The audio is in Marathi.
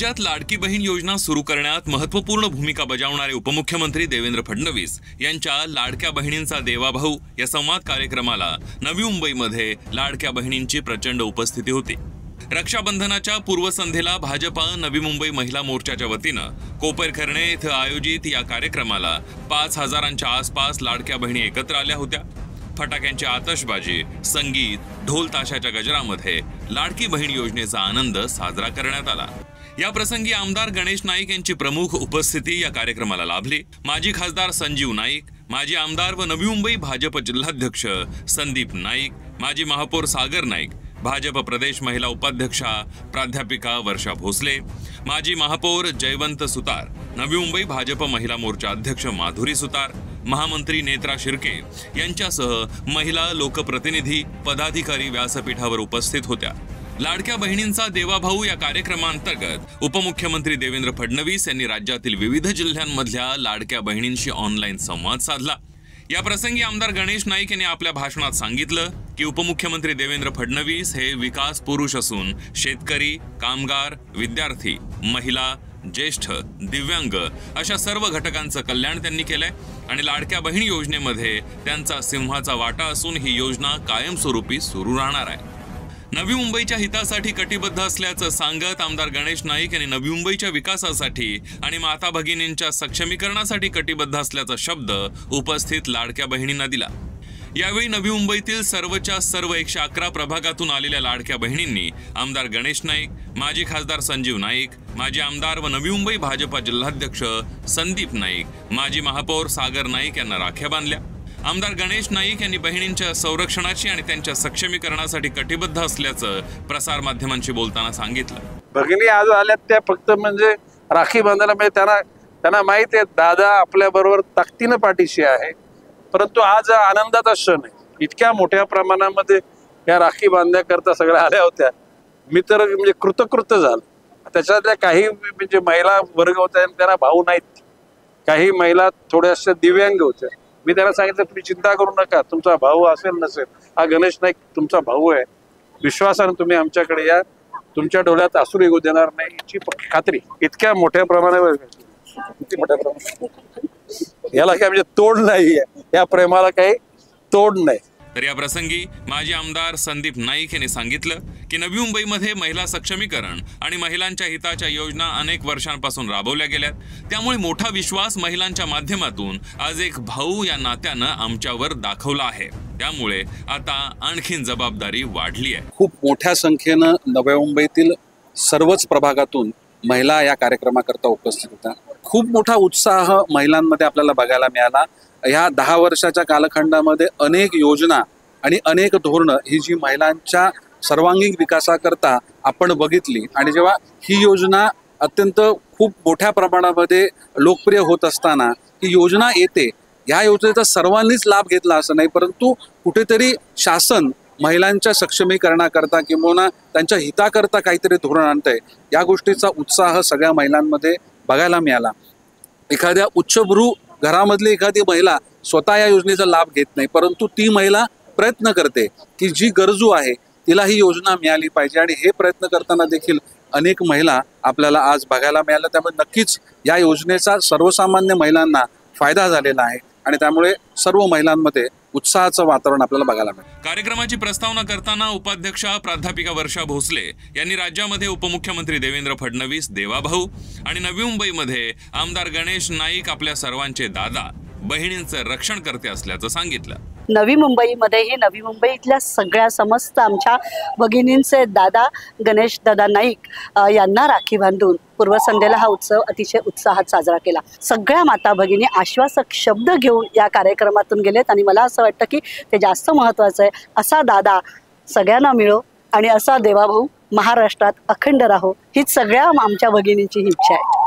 राज्यात लाडकी बहीण योजना सुरू करण्यात महत्त्वपूर्ण भूमिका बजावणारे उपमुख्यमंत्री देवेंद्र फडणवीस यांच्या लाडक्या बहिणींचा देवाभाऊ या संवाद कार्यक्रमाला नवी मुंबईमध्ये लाडक्या बहिणींची प्रचंड उपस्थिती होती। रक्षाबंधनाच्या पूर्वसंध्येला भाजपा नवी मुंबई महिला मोर्चाच्या वतीनं कोपरखैरणे येथे आयोजित या कार्यक्रमाला 5,000च्या आसपास लाडक्या बहिणी एकत्र आल्या होत्या। फटाक्यांची आतषबाजी, संगीत, ढोल ताशाच्या गजरामध्ये लाडकी बहीण योजनेचा आनंद साजरा करण्यात आला। या प्रसंगी आमदार गणेश नाईक यांची प्रमुख उपस्थिती या कार्यक्रमाला लाभली। माजी खासदार संजीव नाईक, माजी आमदार व नवी मुंबई भाजप जिल्हाध्यक्ष संदीप नाईक, माजी महापौर सागर नाईक, भाजप प्रदेश महिला उपाध्यक्षा प्राध्यापिका वर्षा भोसले, माजी महापौर जयवंत सुतार, नवी मुंबई भाजप महिला मोर्चा अध्यक्ष माधुरी सुतार, महामंत्री नेत्रा शिर्के यांच्यासह महिला लोकप्रतिनिधी पदाधिकारी व्यासपीठावर उपस्थित होत्या। लाडक्या बहिणींचा देवाभाऊ या कार्यक्रमांतर्गत उपमुख्यमंत्री देवेंद्र फडणवीस यांनी राज्यातील विविध जिल्ह्यांमधल्या लाडक्या बहिणींशी ऑनलाईन संवाद साधला। या प्रसंगी आमदार गणेश नाईक यांनी आपल्या भाषणात सांगितलं की उपमुख्यमंत्री देवेंद्र फडणवीस हे विकास पुरुष असून शेतकरी, कामगार, विद्यार्थी, महिला, ज्येष्ठ, दिव्यांग अशा सर्व घटकांचं कल्याण त्यांनी केलंय आणि लाडक्या बहीण योजनेमध्ये त्यांचा सिंहाचा वाटा असून ही योजना कायमस्वरूपी सुरू राहणार आहे। नवी मुंबईच्या हितासाठी कटिबद्ध असल्याचं सांगत आमदार गणेश नाईक यांनी नवी मुंबईच्या विकासासाठी आणि माता भगिनींच्या सक्षमीकरणासाठी कटिबद्ध असल्याचा शब्द उपस्थित लाडक्या बहिणींना दिला। यावेळी नवी मुंबईतील सर्वच्या सर्व 111 प्रभागातून आलेल्या लाडक्या बहिणींनी आमदार गणेश नाईक, माजी खासदार संजीव नाईक, माजी आमदार व नवी मुंबई भाजपा जिल्हाध्यक्ष संदीप नाईक, माजी महापौर सागर नाईक यांना राख्या बांधल्या। आमदार गणेश नाईक यांनी बहिणींच्या संरक्षणाची आणि त्यांच्या सक्षमीकरणासाठी कटिबद्ध असल्याचं प्रसार माध्यमांशी बोलताना सांगितलं। भगिनी आज आल्यात त्या फक्त म्हणजे राखी बांधायला, म्हणजे त्यांना माहिती आहे दादा आपल्या बरोबर ताकदीनं पाठीशी आहे। परंतु आज आनंदाचा क्षण आहे। इतक्या मोठ्या प्रमाणामध्ये या राखी बांधण्याकरता सगळ्या आल्या होत्या। मी तर म्हणजे कृतकृत झालो। त्याच्यातल्या काही म्हणजे महिला वर्ग होत्या त्यांना भाऊ नाहीत, काही महिला थोड्याशा दिव्यांग होत्या। मी त्यांना सांगितलं तुम्ही चिंता करू नका, तुमचा भाऊ असेल नसेल, हा गणेश नाईक तुमचा भाऊ आहे, विश्वासाने तुम्ही आमच्याकडे या, तुमच्या डोळ्यात अश्रू येऊ देणार नाही याची खात्री। इतक्या मोठ्या प्रमाणावर याला काय म्हणजे तोड नाहीये, या प्रेमाला काही तोड नाही। तर या प्रसंगी माजी आमदार संदीप नाईक यांनी सांगितलं की नवी मुंबईमध्ये महिला सक्षमीकरण आणि महिलांच्या हिताच्या योजना अनेक वर्षांपासून राबवल्या गेल्यात, त्यामुळे मोठा विश्वास महिलांच्या माध्यमातून आज एक भाऊ या नात्यानं आमच्यावर दाखवला आहे। त्यामुळे आता आणखीन जबाबदारी वाढली आहे। खूप मोठ्या संख्येनं नवी मुंबईतील सर्वच प्रभागातून महिला या कार्यक्रमाकरता उपस्थित होत्या। खूप मोठा उत्साह महिलांमध्ये आपल्याला बघायला मिळाला। ह्या 10 वर्षाच्या कालखंडामध्ये अनेक योजना आणि अनेक धोरणं ही जी महिलांच्या सर्वांगीण विकासाकरता आपण बघितली आणि जेव्हा ही योजना अत्यंत खूप मोठ्या प्रमाणामध्ये लोकप्रिय होत असताना ही योजना येते, या योजनेचा सर्वांनीच लाभ घेतला असं नाही, परंतु कुठेतरी शासन महिलांच्या सक्षमीकरणाकरता किंवा त्यांच्या हिताकरता काहीतरी धोरण आणतंय, या गोष्टीचा उत्साह सगळ्या महिलांमध्ये बघायला मिळाला। एखाद्या उच्चभ्रू घरामधली एखादी महिला स्वतः या योजनेचा लाभ घेत नाही, परंतु ती महिला प्रयत्न करते की जी गरजू आहे तिला ही योजना मिळाली पाहिजे आणि हे प्रयत्न करताना देखील अनेक महिला आपल्याला आज बघायला मिळाल्या। त्यामुळे नक्कीच या योजनेचा सर्वसामान्य महिलांना फायदा झालेला आहे आणि त्यामुळे सर्व महिलांमध्ये उत्साहाचं वातावरण आपल्याला बघायला मिळेल। कार्यक्रमाची प्रस्तावना करताना उपाध्यक्षा प्राध्यापिका वर्षा भोसले यांनी राज्यामध्ये उपमुख्यमंत्री देवेंद्र फडणवीस देवाभाऊ आणि नवी मुंबईमध्ये आमदार गणेश नाईक आपल्या सर्वांचे दादा, बहिणींचं रक्षण करते असल्याचं सांगितलं। नवी मुंबईमध्येही नवी मुंबईतल्या सगळ्या समस्त आमच्या भगिनींचे दादा गणेश दादा नाईक यांना राखी बांधून पूर्वसंध्येला हा उत्सव अतिशय उत्साहात साजरा केला। सगळ्या माता भगिनी आश्वासक शब्द घेऊन या कार्यक्रमातून गेलेत आणि मला असं वाटतं की ते जास्त महत्त्वाचं आहे। असा दादा सगळ्यांना मिळो आणि असा देवाभाऊ महाराष्ट्रात अखंड राहो, हीच सगळ्या आमच्या भगिनींची इच्छा आहे।